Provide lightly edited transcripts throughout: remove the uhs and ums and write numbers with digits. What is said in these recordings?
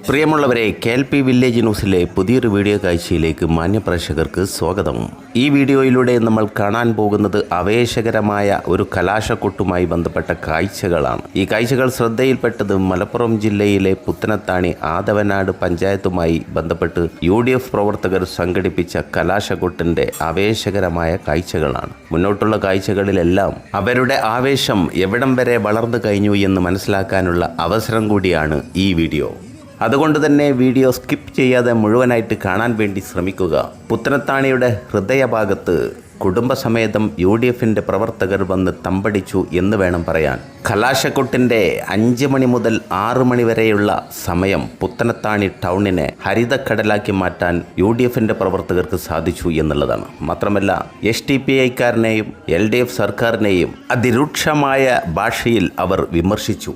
പ്രിയമുള്ളവരെ, KLP village ന്യൂസിലെ പുതിയൊരു video കാഴ്ചയിലേക്ക് മാന്യപ്രേക്ഷകർക്ക് സ്വാഗതം. ഈ വീഡിയോയിലൂടെ നമ്മൾ കാണാൻ പോകുന്നത് ആവേശകരമായ ഒരു കലാശക്കൊട്ടുമായി ബന്ധപ്പെട്ട കാഴ്ചകളാണ്. ഈ കാഴ്ചകൾ ശ്രദ്ധയിൽപ്പെട്ടത് മലപ്പുറം ജില്ലയിലെ പുത്തനത്താണി ആദവനാട് പഞ്ചായത്തുമായി ബന്ധപ്പെട്ട് UDF പ്രവർത്തകർ സംഘടിപ്പിച്ച കലാശക്കൊട്ടിന്റെ ആവേശകരമായ കാഴ്ചകളാണ്. മുന്നോട്ടുള്ള കാഴ്ചകളിലെല്ലാം അവരുടെ ആവേശം എവിടം വരെ വളർന്നു കഴിഞ്ഞു എന്ന് മനസ്സിലാക്കാനുള്ള അവസരം കൂടിയാണ് ഈ വീഡിയോ. അതുകൊണ്ട് തന്നെ വീഡിയോ സ്കിപ്പ് ചെയ്യാതെ മുഴുവനായിട്ട് കാണാൻ വേണ്ടി ശ്രമിക്കുക. പുത്തനത്താണിയുടെ ഹൃദയഭാഗത്ത് കുടുംബസമേതം UDFന്റെ പ്രവർത്തകർ വന്ന് തമ്പടിച്ചു എന്ന് വേണം പറയാൻ. കലാശക്കൊട്ടിൻ്റെ 5 മണി മുതൽ 6 മണി വരെയുള്ള സമയം പുത്തനത്താണി ടൗണിനെ ഹരിതക്കടലാക്കി മാറ്റാൻ UDFന്റെ പ്രവർത്തകർക്ക് സാധിച്ചു എന്നുള്ളതാണ്. മാത്രമല്ല SDPIക്കാരനെയും LDF സർക്കാരിനെയും അതിരൂക്ഷമായ ഭാഷയിൽ അവർ വിമർശിച്ചു.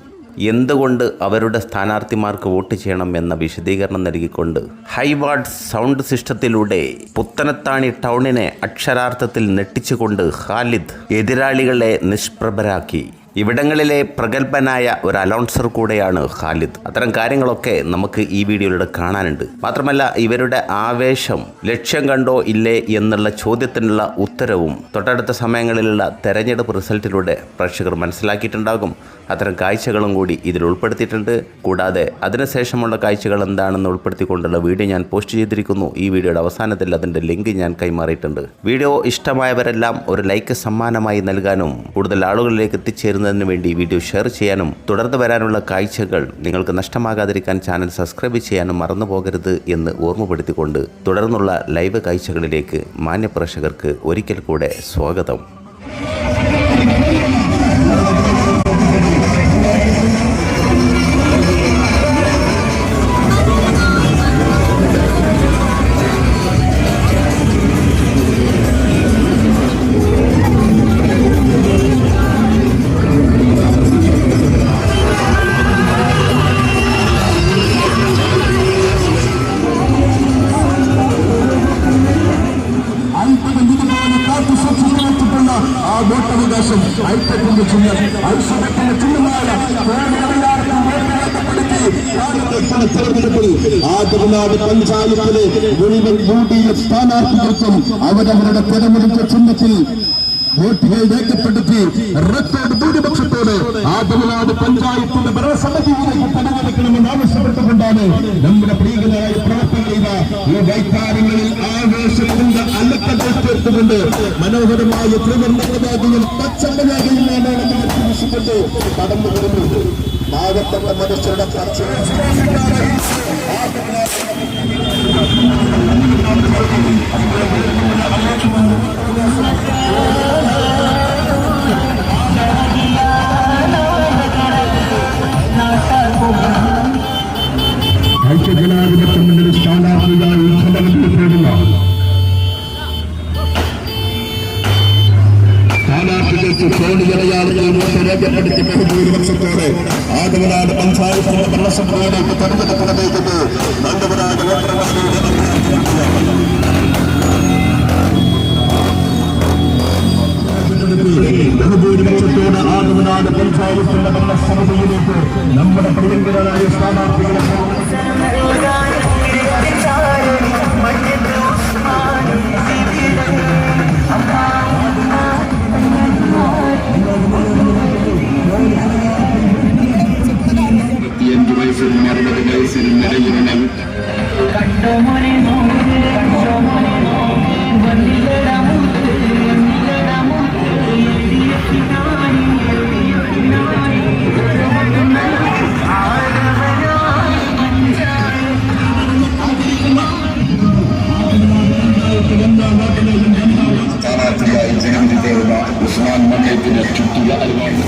എന്തുകൊണ്ട് അവരുടെ സ്ഥാനാർത്ഥിമാർക്ക് വോട്ട് ചെയ്യണം എന്ന വിശദീകരണം നൽകിക്കൊണ്ട് ഹൈവാർഡ് സൗണ്ട് സിസ്റ്റത്തിലൂടെ പുത്തനത്താണി ടൗണിനെ അക്ഷരാർത്ഥത്തിൽ നെട്ടിച്ചുകൊണ്ട് ഖാലിദ് എതിരാളികളെ നിഷ്പ്രഭരാക്കി. ഇവിടങ്ങളിലെ പ്രഗത്ഭനായ ഒരു അനൗൺസർ കൂടെയാണ് ഖാലിദ്. അത്തരം കാര്യങ്ങളൊക്കെ നമുക്ക് ഈ വീഡിയോയിലൂടെ കാണാനുണ്ട്. മാത്രമല്ല ഇവരുടെ ആവേശം ലക്ഷ്യം കണ്ടോ ഇല്ലേ എന്നുള്ള ചോദ്യത്തിനുള്ള ഉത്തരവും തൊട്ടടുത്ത സമയങ്ങളിലുള്ള തെരഞ്ഞെടുപ്പ് റിസൾട്ടിലൂടെ പ്രേക്ഷകർ മനസ്സിലാക്കിയിട്ടുണ്ടാകും. അത്തരം കാഴ്ചകളും കൂടി ഇതിൽ ഉൾപ്പെടുത്തിയിട്ടുണ്ട്. കൂടാതെ അതിനുശേഷമുള്ള കാഴ്ചകൾ എന്താണെന്ന് ഉൾപ്പെടുത്തിക്കൊണ്ടുള്ള വീഡിയോ ഞാൻ പോസ്റ്റ് ചെയ്തിരിക്കുന്നു. ഈ വീഡിയോയുടെ അവസാനത്തിൽ അതിൻ്റെ ലിങ്ക് ഞാൻ കൈമാറിയിട്ടുണ്ട്. വീഡിയോ ഇഷ്ടമായവരെല്ലാം ഒരു ലൈക്ക് സമ്മാനമായി നൽകാനും കൂടുതൽ ആളുകളിലേക്ക് എത്തിച്ചേരുന്നതിന് വേണ്ടി വീഡിയോ ഷെയർ ചെയ്യാനും തുടർന്ന് വരാനുള്ള കാഴ്ചകൾ നിങ്ങൾക്ക് നഷ്ടമാകാതിരിക്കാൻ ചാനൽ സബ്സ്ക്രൈബ് ചെയ്യാനും മറന്നു പോകരുത് എന്ന് ഓർമ്മപ്പെടുത്തിക്കൊണ്ട് തുടർന്നുള്ള ലൈവ് കാഴ്ചകളിലേക്ക് മാന്യപ്രേക്ഷകർക്ക് ഒരിക്കൽ കൂടെ സ്വാഗതം. വോട്ടവകാശം ഐക്യത്തിന്റെ ചിഹ്നം ഐശ്വര്യത്തിന്റെ ചിഹ്നമായ തെരഞ്ഞെടുപ്പിൽ ആദവനാട് പഞ്ചായത്തിലെ മുഴുവൻ UDF സ്ഥാനാർത്ഥികൾക്കും അവരവരുടെ തെരഞ്ഞെടുപ്പ് ചിഹ്നത്തിൽ വോട്ടുകൾ രേഖപ്പെടുത്തി റെക്കോർഡ് ഭൂരിപക്ഷത്തോടെ ആദവനാട് പഞ്ചായത്തിന്റെ ഭരണസമിതിയിലേക്ക് തെരഞ്ഞെടുക്കണമെന്ന് ആവശ്യപ്പെട്ടുകൊണ്ടാണ് നമ്മുടെ പ്രിയങ്കരായ പ്രവർത്തകർ ഈ വൈകാര്യങ്ങളിൽ ആവേശത്തിന്റെ അലക്കകൾ ചേർത്തുകൊണ്ട് മനോഹരമായ ത്രിവർണ്ണപതാകയും പച്ചപ്പതാകയും വിശ്വസിക്കൊണ്ട് കടന്നു വരുന്നുണ്ട്. പാവപ്പെട്ട മനുഷ്യരുടെ ഐക്യജനാധിപത്യത്തിന്റെ സ്ഥാനാർത്ഥിയായി ഉത്സവത്തിലുള്ള സ്ഥാനാർത്ഥികൾക്ക് കോടിയടയാളുകൾ വോട്ട് രേഖപ്പെടുത്തി ബഹുഭൂരിപക്ഷത്തോടെ ആദവനാട് പഞ്ചായത്തിന്റെ ഭരണസഭയിലേക്ക് തെരഞ്ഞെടുക്കണമെന്നത് ആദവനാട് ബഹുഭൂരിപക്ഷത്തോടെ ആദവനാട് പഞ്ചായത്തിന്റെ ഭരണസമിതിയിലേക്ക് നമ്മുടെ പ്രിയങ്കരായ സ്ഥാനാർത്ഥികളെ സ്ഥാനാർത്ഥിയായി ജനവിധേയത ഉസ്മാൻ മകേറ്റിനെ ചുറ്റിയ അറിവാണ്.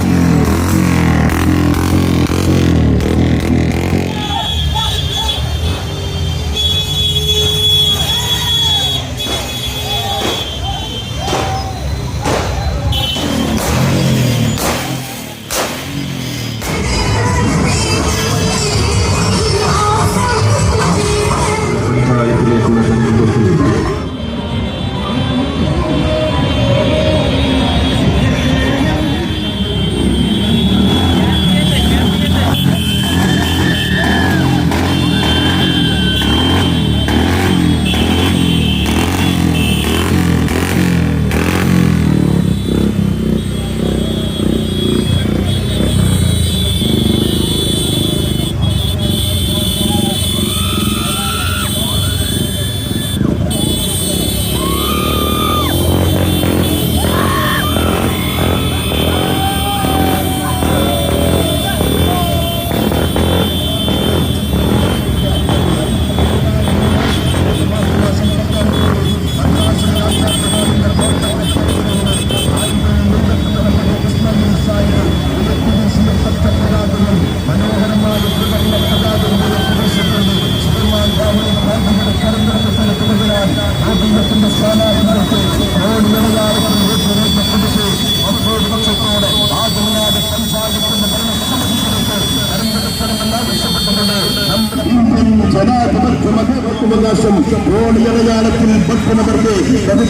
ജനാധിപത്യ മതവകാശം കോടിയടയാളത്തിൽ ഭക്ഷണവർക്ക്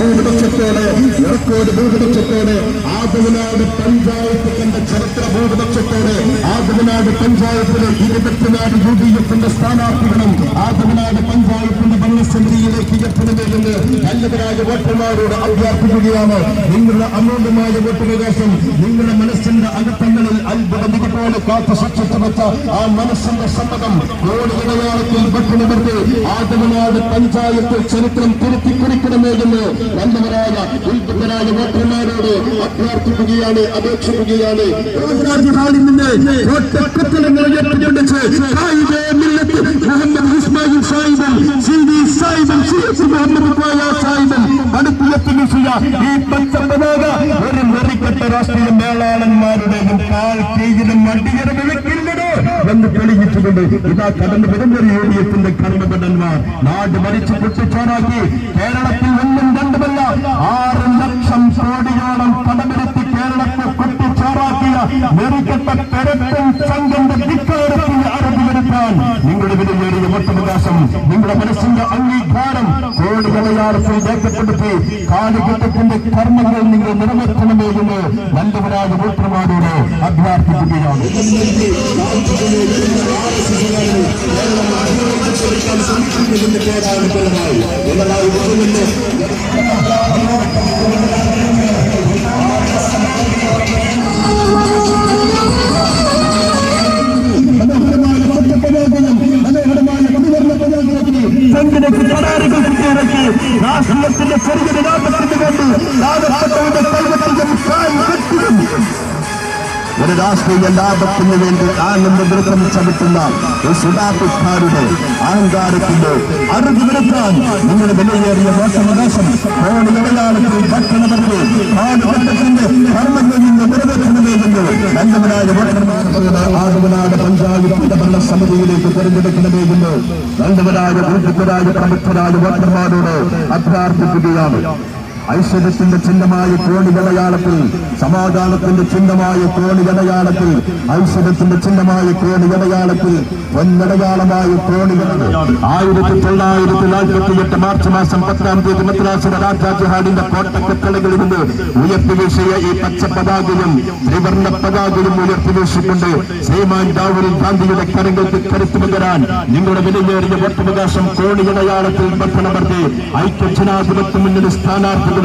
ഭൂരിപക്ഷത്തോടെ ഇറക്കോട് ഭൂരിപക്ഷത്തോടെ ആദവനാട് പഞ്ചായത്ത് കണ്ട ചരിത്ര ഭൂരിപക്ഷത്തോടെ ആദവനാട് പഞ്ചായത്തിലെ 24 UDF സ്ഥാനാർത്ഥികളും ആദവനാട് പഞ്ചായത്തിന്റെ ഭരണസമിതിയിലേക്ക് എത്തണമെന്ന് നല്ലവരായ വോട്ടർമാരോട് അഭ്യർത്ഥിക്കുകയാണ്. നിങ്ങളുടെ അമൂല്യമായ വോട്ടവകാശം നിങ്ങളുടെ മനസ്സിന്റെ അകത്തങ്ങളിൽ അത്ഭുത മികപ്പോടെ കാത്തു സൂക്ഷിച്ചു വെച്ച ആ മനസ്സിന്റെ സമ്മതം കോടിയടയാളത്തിൽ ഭക്ഷണവർക്ക് ആദവനാട് പഞ്ചായത്ത് ചരിത്രം തിരുത്തി കുറിക്കണമേ എന്ന് നല്ലവരായ ഉത്ഭുതരായ വോട്ടർമാരോട് അഭ്യർത്ഥിക്കുകയാണ്, അപേക്ഷിക്കുകയാണ്. ഹാളിൽ നിന്ന് കോട്ടക്കത്തലങ്ങൾ ഉയർത്തിക്കൊണ്ടിച്ച് മുഹമ്മദ് ഇസ്മായിൽ സാഹിബൻ, CD സാഹിബൻ, CH മുഹമ്മദ് കോയ സാഹിബൻ അടുത്തുയർത്തിയ ഈ പച്ച പതാക ഒരു നെറിക്കട്ട രാഷ്ട്രീയ മേളാളന്മാരുടെയും കാൽ കീഴിലും അടിയറ വിളക്കില്ലടോ എന്ന് തെളിയിച്ചുകൊണ്ട് ഇതാ കടന്നു വരുന്ന UDFന്റെ കർമ്മഭടന്മാർ നാട് മരിച്ചു പൊട്ടിച്ചോറാക്കി കേരളത്തിൽ 1-2 6 ലക്ഷം കോടിയോളം കടമെടുത്ത് കേരളത്തെ പൊട്ടിച്ചോറാക്കിയ നെറിക്കട്ട പെരട്ടൻ സംഘന്റെ ധിക്കാരത്തിന് അറുതി വരുത്താൻ നിങ്ങളുടെ വിലയേറിയ വോട്ടവകാശം നിങ്ങളുടെ മനസ്സിന്റെ അംഗീകാരം കോടികളയാളത്തിൽ രേഖപ്പെടുത്തി കാലിഘട്ടത്തിന്റെ കർമ്മങ്ങൾ നിങ്ങൾ നിറവേറ്റണമേ എന്ന് നല്ലവരായ വോട്ടർമാരോട് അഭ്യർത്ഥിക്കുകയാണ്. സംഘടനയ്ക്ക് കരാറുകൾ കുത്തിയിറക്കി രാഷ്ട്രീയത്തിന്റെ ചെറിയ ലാഭത്തിന് വേണ്ടി ഒരു രാഷ്ട്രീയ ലാഭത്തിന് വേണ്ടി ആനന്ദ നൃത്തം ചവിട്ടുന്ന സുഡാപ്പിക്കാരുടെ അഹങ്കാരത്തിന്റെ അറുതി വരുത്താൻ നിങ്ങളുടെ വിലയേറിയ വോട്ടവകാശം കോടിയടയാളത്തിൽ ഭക്ഷണവർക്ക് കാലഘട്ടത്തിന്റെ കർമ്മങ്ങളിൽ നിന്ന് നിറവേറ്റണമേ എന്ന് നല്ലവരായ വോട്ടർമാരുടെ ആദവനാട് പഞ്ചായത്തിന്റെ ഭരണസമിതിയിലേക്ക് തെരഞ്ഞെടുക്കണമേ എന്ന് നല്ലവരായ ബുദ്ധിപരായ പ്രമുഖരായ വോട്ടർമാരോട് അഭ്യർത്ഥിക്കുകയാണ്. ഐശ്വര്യത്തിന്റെ ചിഹ്നമായ കോണിയടയാളത്തിൽ, സമാധാനത്തിന്റെ ചിഹ്നമായ കോണിയടയാളത്തിൽ, ഐശ്വര്യത്തിന്റെ ചിഹ്നമായ കോണിയടയാളത്തിൽ, പൊന്നടയാളമായ കോണിയടയാളം 1948 മാർച്ച് മാസം 10-ാം തീയതി മദ്രാസിലെ രാജാജിഹാഡിന്റെ കോട്ടക്കെട്ടളകളിൽ നിന്ന് ഉയർത്തിവീശിയ ഈ പച്ച പതാകയും ത്രിവർണ്ണ പതാകയും ഉയർത്തിവീശിക്കൊണ്ട് ശ്രീമാൻ രാഹുൽ ഗാന്ധിയുടെ കരങ്ങൾക്ക് കരുത്തു പകരാൻ നിങ്ങളുടെ വിലയേറിയ വോട്ടവകാശം കോണിയടയാളത്തിൽ ഭക്ഷണവർത്തി ഐക്യജനാധിപത്യ മുന്നണി സ്ഥാനാർത്ഥികൾ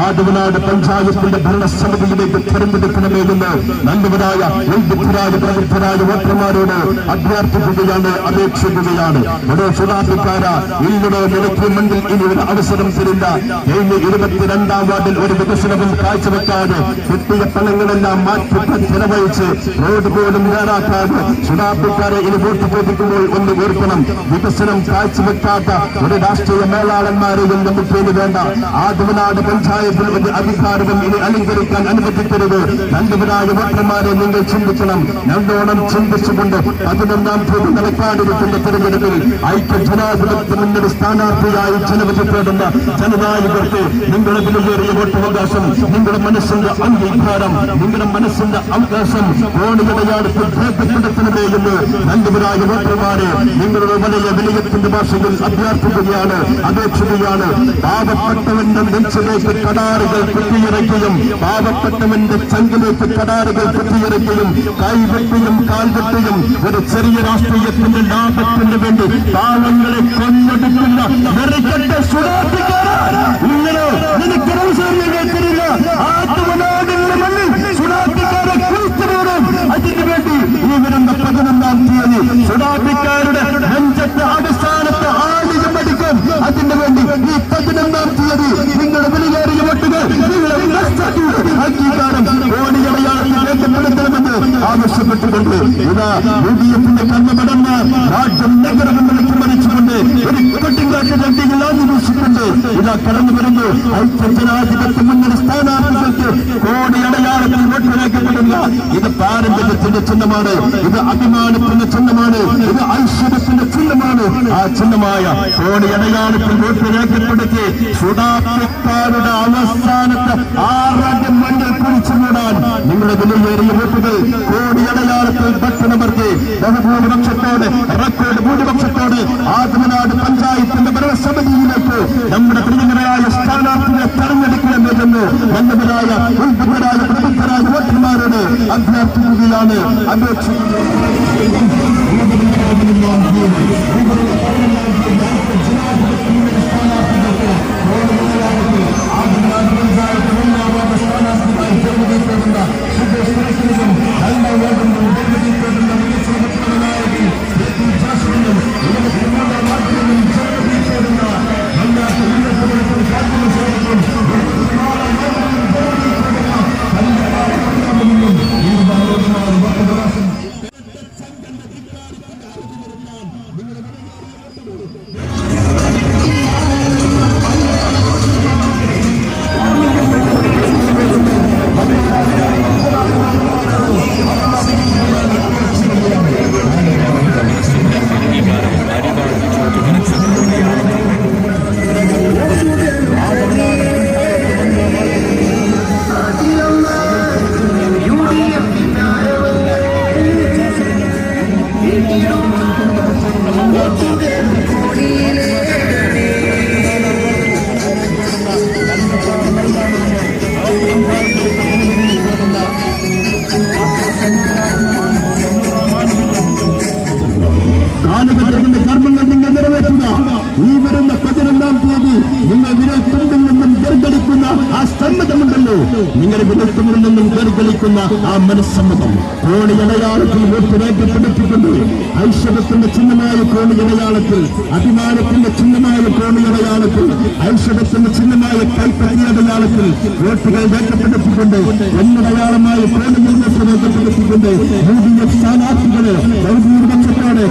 ആദവനാട് പഞ്ചായത്തിന്റെ ഭരണസമിതിയിലേക്ക് തെരഞ്ഞെടുക്കണമേ എന്ന് നല്ലവരായ ഉത്ബുദ്ധരായ പ്രബുദ്ധരായ വോട്ടർമാരോട് അഭ്യർത്ഥിക്കുകയാണ്, അപേക്ഷിക്കുകയാണ്. ഒരു സുഡാപ്പിക്കാര ഇല്ലടോ നിലയ്ക്ക് മണ്ണിൽ ഇനി ഒരു അവസരം തരില്ല. കഴിഞ്ഞ 22-ാം വാർഡിൽ ഒരു വികസനവും കാഴ്ചവെക്കാതെ കിട്ടിയ പണങ്ങളെല്ലാം മാറ്റി ചെലവഴിച്ച് റോഡ് പോലും നേരാക്കാതെ സുഡാപ്പിക്കാരെ ഇനി വോട്ട് ചോദിക്കുമ്പോൾ ഒന്ന് ഓർക്കണം, വികസനം കാഴ്ചവെക്കാത്ത ഒരു രാഷ്ട്രീയ മേളാളന്മാരെയും നമുക്ക് ഇനി വേണ്ട. ആദവനാട് പഞ്ചായത്തിൽ ഒരു അധികാരവും ഇനി അലങ്കരിക്കാൻ അനുവദിക്കരുത്. നല്ലവരായ വോട്ടർമാരെ നിങ്ങൾ ചിന്തിക്കണം. രണ്ടോണം ചിന്തിച്ചുകൊണ്ട് 11-ാം തീയതി നടക്കാനിരിക്കുന്ന തെരഞ്ഞെടുപ്പിൽ ഐക്യജനാധിപത്യ മുന്നണി സ്ഥാനാർത്ഥിയായി ജനവിധിപ്പെടുന്ന ജനനായകർക്ക് നിങ്ങളുടെ വിലയേറിയ വോട്ടവകാശം, നിങ്ങളുടെ മനസ്സിന്റെ അംഗീകാരം, നിങ്ങളുടെ മനസ്സിന്റെ അവകാശം കോണിയടയാളത്തിൽ രേഖപ്പെടുത്തണമേ എന്ന് നല്ലവരായ വോട്ടർമാരെ നിങ്ങളുടെ വലിയ വിലയത്തിന്റെ ഭാഷയിൽ അഭ്യർത്ഥിക്കുകയാണ്, അപേക്ഷിക്കുകയാണ്. പാവപ്പെട്ടവന്റെ നെഞ്ചിലേക്ക് കടാറുകൾ കുത്തിയിറക്കിയും പാവപ്പെട്ടവന്റെ ചങ്കിലേക്ക് കടാറുകൾ കുത്തിയിറക്കിയും കൈവെട്ടിയും കാൽവെട്ടിയും ഒരു ചെറിയ രാഷ്ട്രീയത്തിന്റെ ലാഭത്തിന് വേണ്ടി പാവങ്ങളെ കൊന്നൊടുക്കുന്ന വെറുക്കട്ടെ സുഡാപ്പിക്കാരാ ഇങ്ങനെ നിനക്ക് തരില്ല. ആത്മനാടിന്റെ മണ്ണിൽ സുഡാപ്പിക്കാരെ കുറിച്ചുപോകും. അതിനു വേണ്ടി ഈ വരുന്ന 11-ാം തീയതി സുഡാപ്പിക്കാരുടെ നെഞ്ചത്തെ അവസാനത്തെ ആടിയും അടിക്കും. അതിനു വേണ്ടി ഈ 11-ാം തീയതി നിങ്ങളുടെ വിലയേറിയ വോട്ടുകൾ നിങ്ങളുടെ അംഗീകാരം കോണിയടയാളത്തിൽ രേഖപ്പെടുത്തണമെന്ന് ആവശ്യപ്പെട്ടുകൊണ്ട് ഇതാ UDFന്റെ കർമ്മഭടന്മാർ രാജ്യം നഗരമെന്ന് മരിച്ചുകൊണ്ട് ഒരു കൊട്ടിങ്കാട്ട് രണ്ടിയിൽ ആദിവസിച്ചുകൊണ്ട് ഇതാ കടന്നു വരുന്നു. ഐക്യജനാധിപത്യ മുന്നണി സ്ഥാനാർത്ഥികൾക്ക് കോണിയടയാളത്തിൽ വോട്ട് രേഖപ്പെടുന്ന ഇത് പാരമ്പര്യത്തിന്റെ ചിഹ്നമാണ്, ഇത് അഭിമാനത്തിന്റെ ചിഹ്നമാണ്, ഇത് ഐശ്വര്യത്തിന്റെ ചിഹ്നമാണ്. ആ ചിഹ്നമായ കോണി അടയാളത്തിൽ വോട്ട് രേഖപ്പെടുത്തി സുഡാപ്പിക്കാരുടെ അവസാനത്തെ ആറാദ്യം മണ്ണിൽ കുറിച്ചു മൂടാൻ നിങ്ങളുടെ വിലയേറിയ വോട്ടുകൾ കോണി അടയാളത്തിൽ ബട്ടണമർത്തി ബഹുഭൂരിപക്ഷത്തോടെ റെക്കോർഡ് ഭൂരിപക്ഷത്തോടെ ആദിമനാട് പഞ്ചായത്തിന്റെ ഭരണസമിതിയിലേക്ക് നമ്മുടെ പ്രിയങ്കരായ സ്ഥാനാർത്ഥികളെ തെരഞ്ഞെടുക്കണമെന്ന് നല്ലവരായ ഉത്ഭുതരായ പ്രബുദ്ധരായ വോട്ടർമാരോട് അഭ്യർത്ഥിക്കുകയാണ്. കാലഘട്ടത്തിന്റെ കർമ്മങ്ങൾ നിങ്ങൾ നിറവേറ്റുക. ഈ വരുന്ന 11-ാം തീയതി നിങ്ങൾ വിരൽത്തുമ്പിൽ നിന്നും ഗർഗളിക്കുന്ന ആ സമ്മതമുണ്ടല്ലോ, നിങ്ങളുടെ വിരൽത്തുമ്പിൽ നിന്നും ഗർഗളിക്കുന്ന ആ മനസ്സമ്മതം കോണി അടയാളത്തിൽ വോട്ട് രേഖപ്പെടുത്തിക്കൊണ്ട് ഐശ്വര്യത്തിന്റെ ചിഹ്നമായ കോണി അടയാളത്തിൽ, അഭിമാനത്തിന്റെ ചിഹ്നമായ കോണി അടയാളത്തിൽ, ഐശ്വര്യത്തിന്റെ ചിഹ്നമായ കൈപ്പറ്റി അടയാളത്തിൽ വോട്ടുകൾ രേഖപ്പെടുത്തിക്കൊണ്ട് എന്നടയാളമായ കോണിയിൽ വോട്ട് രേഖപ്പെടുത്തിക്കൊണ്ട് UDF സ്ഥാനാർത്ഥികളെ ബഹുഭൂരിപക്ഷത്തോടെ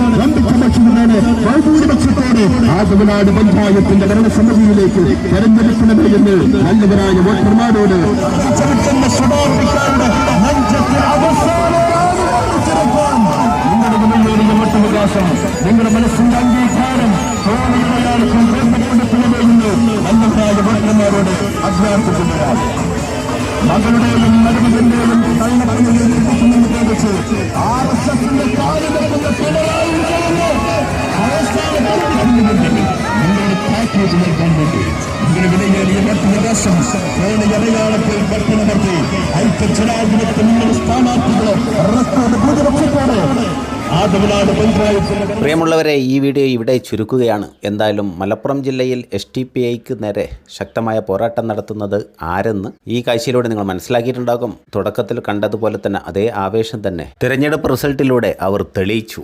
ബഹുഭൂരിപക്ഷത്തോടെ ആദിമനാട് പഞ്ചായത്തിന്റെ ഭരണസമിതിയിലേക്ക് തെരഞ്ഞെടുക്കണമേ എന്ന് നല്ലവരായ വോട്ടർമാരോട് നിങ്ങളുടെ മുന്നിലേറിയ വോട്ടവകാശം, നിങ്ങളുടെ മനസ്സിന്റെ അംഗീകാരം കൊടുക്കണമേ എന്ന് നല്ലവരായ വോട്ടർമാരോട് അഭ്യർത്ഥിക്കുകയാണ്. മകളുടെയും മരുമകന്റെയും കൈമക്കളുടെയും പ്രേരിച്ച് RSSന്റെ കാര്യമെന്ന പിണറായി നിങ്ങളുടെ പാക്കേജ് നൽകാൻ വേണ്ടി നിങ്ങളുടെ വിലയേറിയ വോട്ടവകാശം അടയാളത്തിൽ ബട്ടണമർത്തി ഐക്യജനാധിപത്യ നിങ്ങളുടെ സ്ഥാനാർത്ഥികളെ റെക്കോർഡ് ഭൂരിപക്ഷത്തോടെ പ്രിയമുള്ളവരെ, ഈ വീഡിയോ ഇവിടെ ചുരുക്കുകയാണ്. എന്തായാലും മലപ്പുറം ജില്ലയിൽ SDPIക്ക് നേരെ ശക്തമായ പോരാട്ടം നടത്തുന്നത് ആരെന്ന് ഈ കാഴ്ചയിലൂടെ നിങ്ങൾ മനസ്സിലാക്കിയിട്ടുണ്ടാകും. തുടക്കത്തിൽ കണ്ടതുപോലെ തന്നെ അതേ ആവേശം തന്നെ തിരഞ്ഞെടുപ്പ് റിസൾട്ടിലൂടെ അവർ തെളിയിച്ചു.